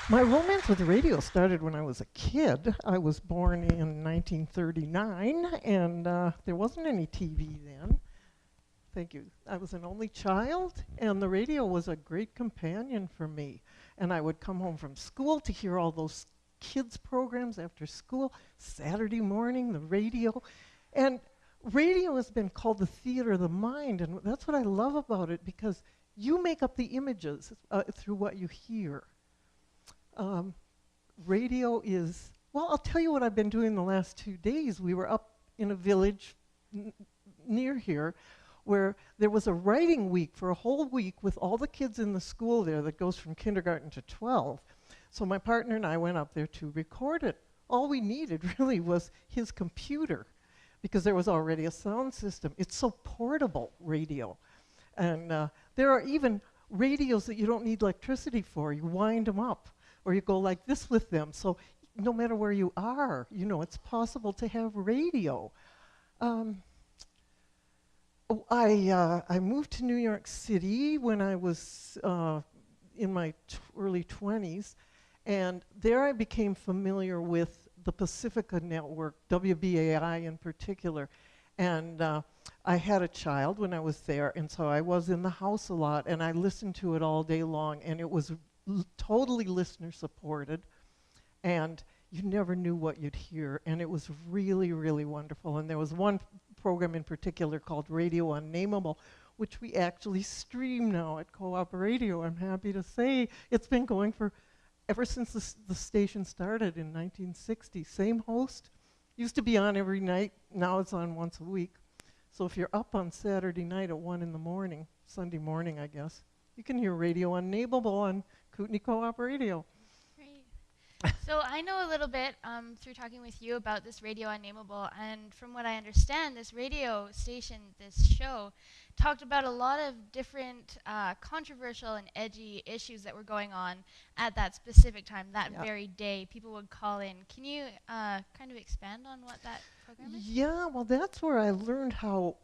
My romance with radio started when I was a kid. I was born in 1939, and there wasn't any TV then. Thank you. I was an only child, and the radio was a great companion for me. And I would come home from school to hear all those kids' programs after school, Saturday morning, the radio. And radio has been called the theater of the mind, and that's what I love about it, because you make up the images through what you hear. Radio is, well, I'll tell you what I've been doing the last 2 days. We were up in a village near here where there was a writing week for a whole week with all the kids in the school there that goes from kindergarten to 12. So my partner and I went up there to record it. All we needed really was his computer, because there was already a sound system. It's so portable, radio. And there are even radios that you don't need electricity for. You wind them up, or you go like this with them. So no matter where you are, you know, it's possible to have radio. I moved to New York City when I was in my early 20s, and there I became familiar with the Pacifica network, WBAI in particular. And I had a child when I was there, and so I was in the house a lot, and I listened to it all day long, and it was totally listener supported, and you never knew what you'd hear, and it was really, really wonderful. And there was one program in particular called Radio Unnamable, which we actually stream now at Co-op Radio. I'm happy to say it's been going for ever since the station started in 1960. Same host, used to be on every night, now it's on once a week. So if you're up on Saturday night at 1 in the morning, Sunday morning I guess, you can hear Radio Unnamable on Kootenay Co-op Radio. Great. So I know a little bit through talking with you about this Radio Unnamable, and from what I understand, this radio station, this show, talked about a lot of different controversial and edgy issues that were going on at that specific time, that very day. People would call in. Can you kind of expand on what that program is? Yeah, well, that's where I learned how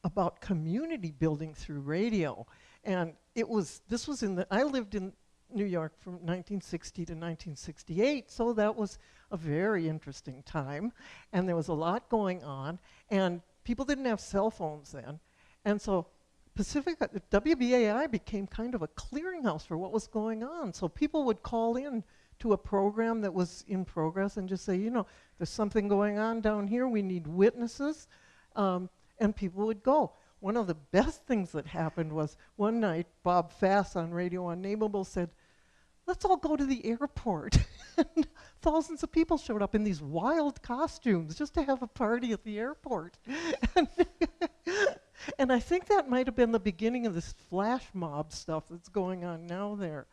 about community building through radio. And this was I lived in New York from 1960 to 1968, so that was a very interesting time. And there was a lot going on, and people didn't have cell phones then. And so WBAI became kind of a clearinghouse for what was going on. So people would call in to a program that was in progress and just say, you know, there's something going on down here, we need witnesses, and people would go. One of the best things that happened was one night, Bob Fass on Radio Unnamable said, let's all go to the airport. And thousands of people showed up in these wild costumes just to have a party at the airport. And I think that might have been the beginning of this flash mob stuff that's going on now there.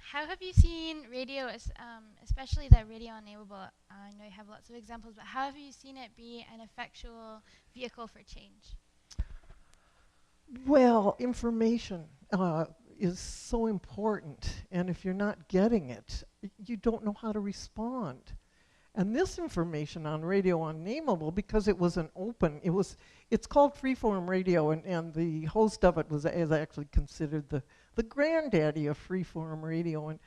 How have you seen radio, especially that Radio Unnamable? I know you have lots of examples, but how have you seen it be an effectual vehicle for change? Well, information is so important, and if you're not getting it, you don't know how to respond. And this information on Radio Unnamable, because it was an open, it's called Freeform Radio, and the host of it is actually considered the granddaddy of Freeform Radio, and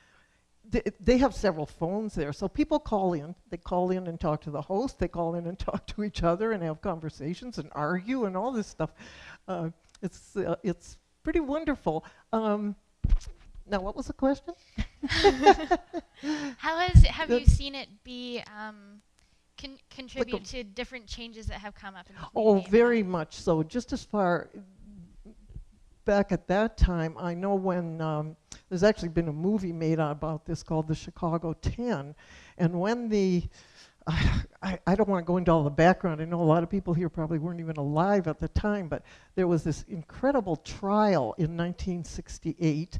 they have several phones there, so people call in. They call in and talk to the host. They call in and talk to each other and have conversations and argue and all this stuff. It's pretty wonderful. Now, what was the question? Have you seen it be contribute to different changes that have come up in the community? Oh, very much so. Just as far back at that time, I know when there's actually been a movie made about this called The Chicago 10, and when I don't want to go into all the background. I know a lot of people here probably weren't even alive at the time, but there was this incredible trial in 1968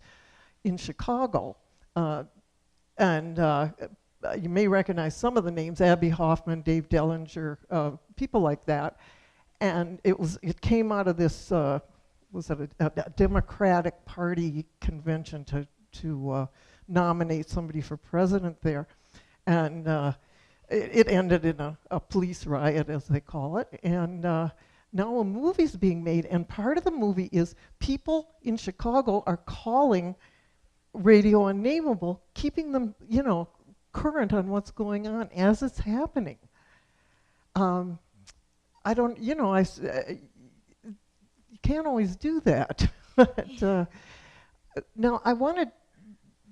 in Chicago. And you may recognize some of the names, Abby Hoffman, Dave Dellinger, people like that. And it came out of this, was it a Democratic Party convention to nominate somebody for president there. And it ended in a police riot, as they call it. And now a movie's being made, and part of the movie is people in Chicago are calling Radio Unnamable, keeping them, you know, current on what's going on as it's happening. I don't, you know, you can't always do that. But, now I wanted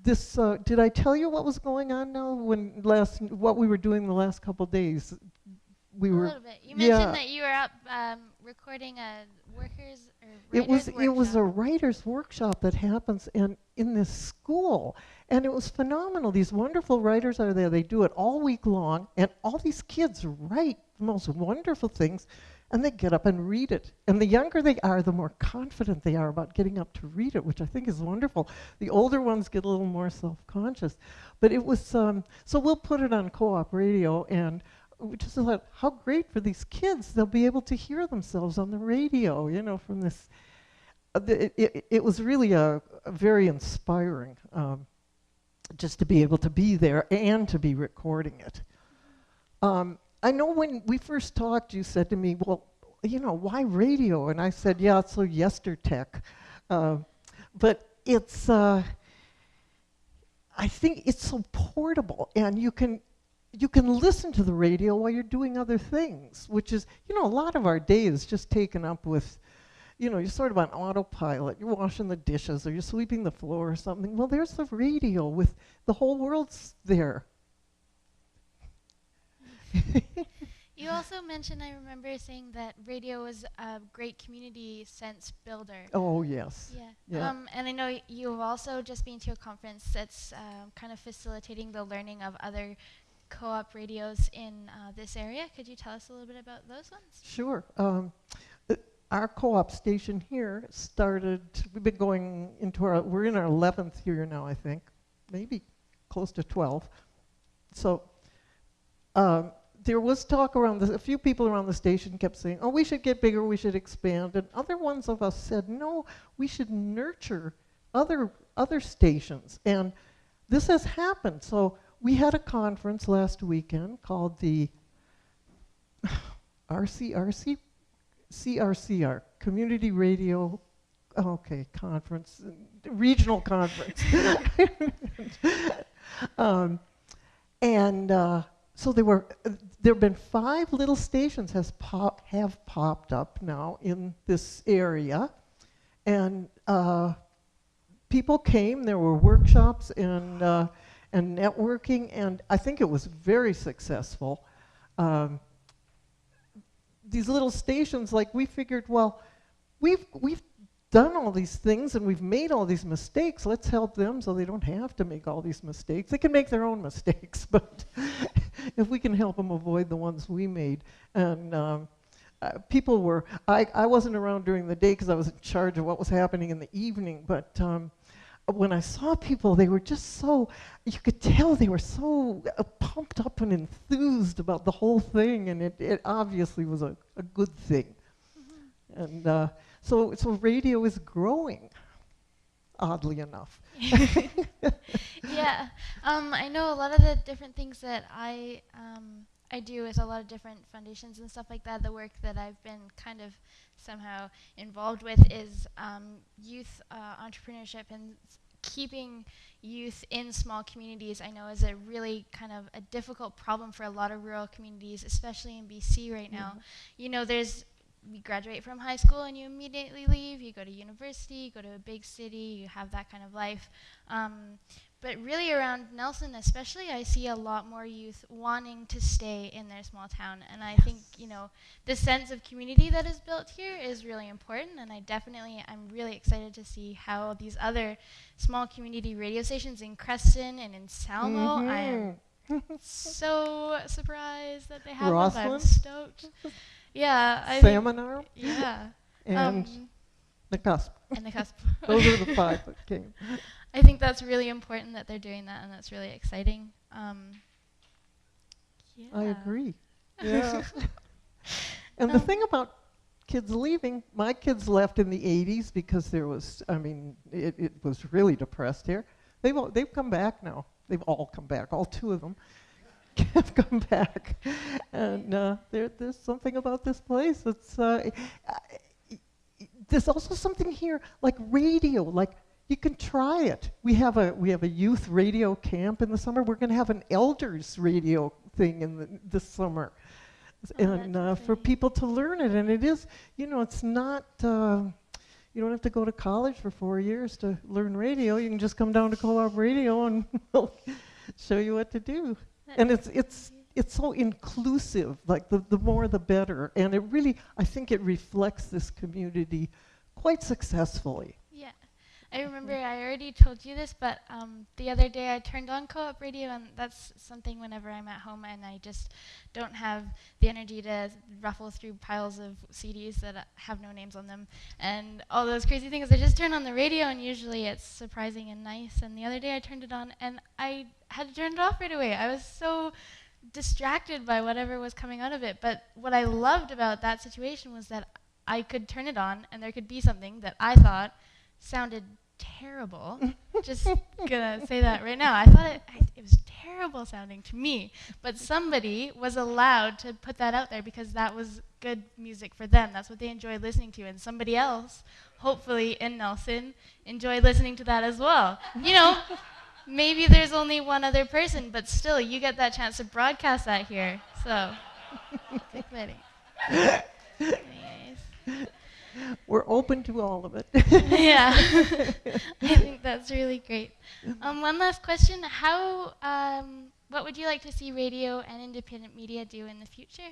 this, did I tell you what was going on now what we were doing the last couple days? A little bit. You mentioned that you were up recording a workers or writers workshop. It was a writer's workshop that happens in this school, and it was phenomenal. These wonderful writers are there. They do it all week long, and all these kids write the most wonderful things, and they get up and read it. And the younger they are, the more confident they are about getting up to read it, which I think is wonderful. The older ones get a little more self-conscious. But it was, so we'll put it on Co-op Radio, and we just thought, how great for these kids. They'll be able to hear themselves on the radio, you know, from this. It was really a very inspiring, just to be able to be there and to be recording it. I know when we first talked, you said to me, well, you know, why radio? And I said, yeah, it's so yestertech. But it's, I think it's so portable, and you can listen to the radio while you're doing other things, which is, you know, a lot of our day is just taken up with, you know, you're sort of on autopilot. You're washing the dishes or you're sweeping the floor or something. Well, there's the radio with the whole world's there. You also mentioned, I remember saying that radio was a great community sense builder. Oh, yes. Yeah. And I know you've also just been to a conference that's kind of facilitating the learning of other co-op radios in this area. Could you tell us a little bit about those ones? Sure. Our co-op station here started, we've been going into we're in our 11th year now, I think, maybe close to 12. So there was talk around a few people around the station kept saying, oh, we should get bigger, we should expand. And other ones of us said, no, we should nurture other stations. And this has happened. So we had a conference last weekend called the CRCR, Community Radio, conference, regional conference. So there have been 5 little stations have popped up now in this area, and people came. There were workshops and networking, and I think it was very successful. These little stations, like, we figured, well, we've done all these things and we've made all these mistakes. Let's help them so they don't have to make all these mistakes. They can make their own mistakes, but if we can help them avoid the ones we made. And people were, I wasn't around during the day because I was in charge of what was happening in the evening, but when I saw people, they were just so, you could tell they were so pumped up and enthused about the whole thing, and it obviously was a good thing. Mm-hmm. And so radio is growing, oddly enough. Yeah, I know a lot of the different things that I do with a lot of different foundations and stuff like that. The work that I've been kind of somehow involved with is youth entrepreneurship, and keeping youth in small communities, I know, is a really kind of a difficult problem for a lot of rural communities, especially in BC right now. You know, you graduate from high school and you immediately leave, you go to university, you go to a big city, you have that kind of life. But really around Nelson especially, I see a lot more youth wanting to stay in their small town. And I think, you know, the sense of community that is built here is really important. And I'm really excited to see how these other small community radio stations in Creston and in Salmo, I am so surprised that they have them. I'm stoked. Yeah. Seminar? Yeah. And the cusp. And the cusp. Those are the 5 that came. I think that's really important that they're doing that, and that's really exciting. Yeah. I agree. Yeah. And the thing about kids leaving, my kids left in the 80s because there was, it was really depressed here. They've come back now. They've all come back, all 2 of them. have come back. And there's something about this place. There's also something here like radio, like you can try it. We have a youth radio camp in the summer. We're going to have an elders radio thing in this summer. And for people to learn it. And it is, it's not, you don't have to go to college for 4 years to learn radio. You can just come down to Co-op Radio and we'll show you what to do. And it's so inclusive, like the more the better. And it really, I think it reflects this community quite successfully. Yeah. I remember I already told you this, but the other day I turned on Co-op Radio, and that's something whenever I'm at home and I just don't have the energy to ruffle through piles of CDs that have no names on them and all those crazy things. I just turn on the radio, and usually it's surprising and nice. And the other day I turned it on, and I had to turn it off right away. I was so distracted by whatever was coming out of it. But what I loved about that situation was that I could turn it on, and there could be something that I thought sounded terrible. Just gonna say that right now. I thought it was terrible sounding to me, but somebody was allowed to put that out there because that was good music for them. That's what they enjoyed listening to, and somebody else, hopefully in Nelson, enjoyed listening to that as well. Maybe there's only one other person, but still, you get that chance to broadcast that here. So, exciting. Anyways. We're open to all of it. Yeah, I think that's really great. One last question: what would you like to see radio and independent media do in the future?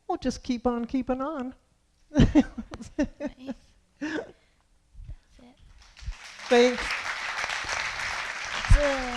Well, just keep on keeping on. Nice. That's it. Thanks. Good.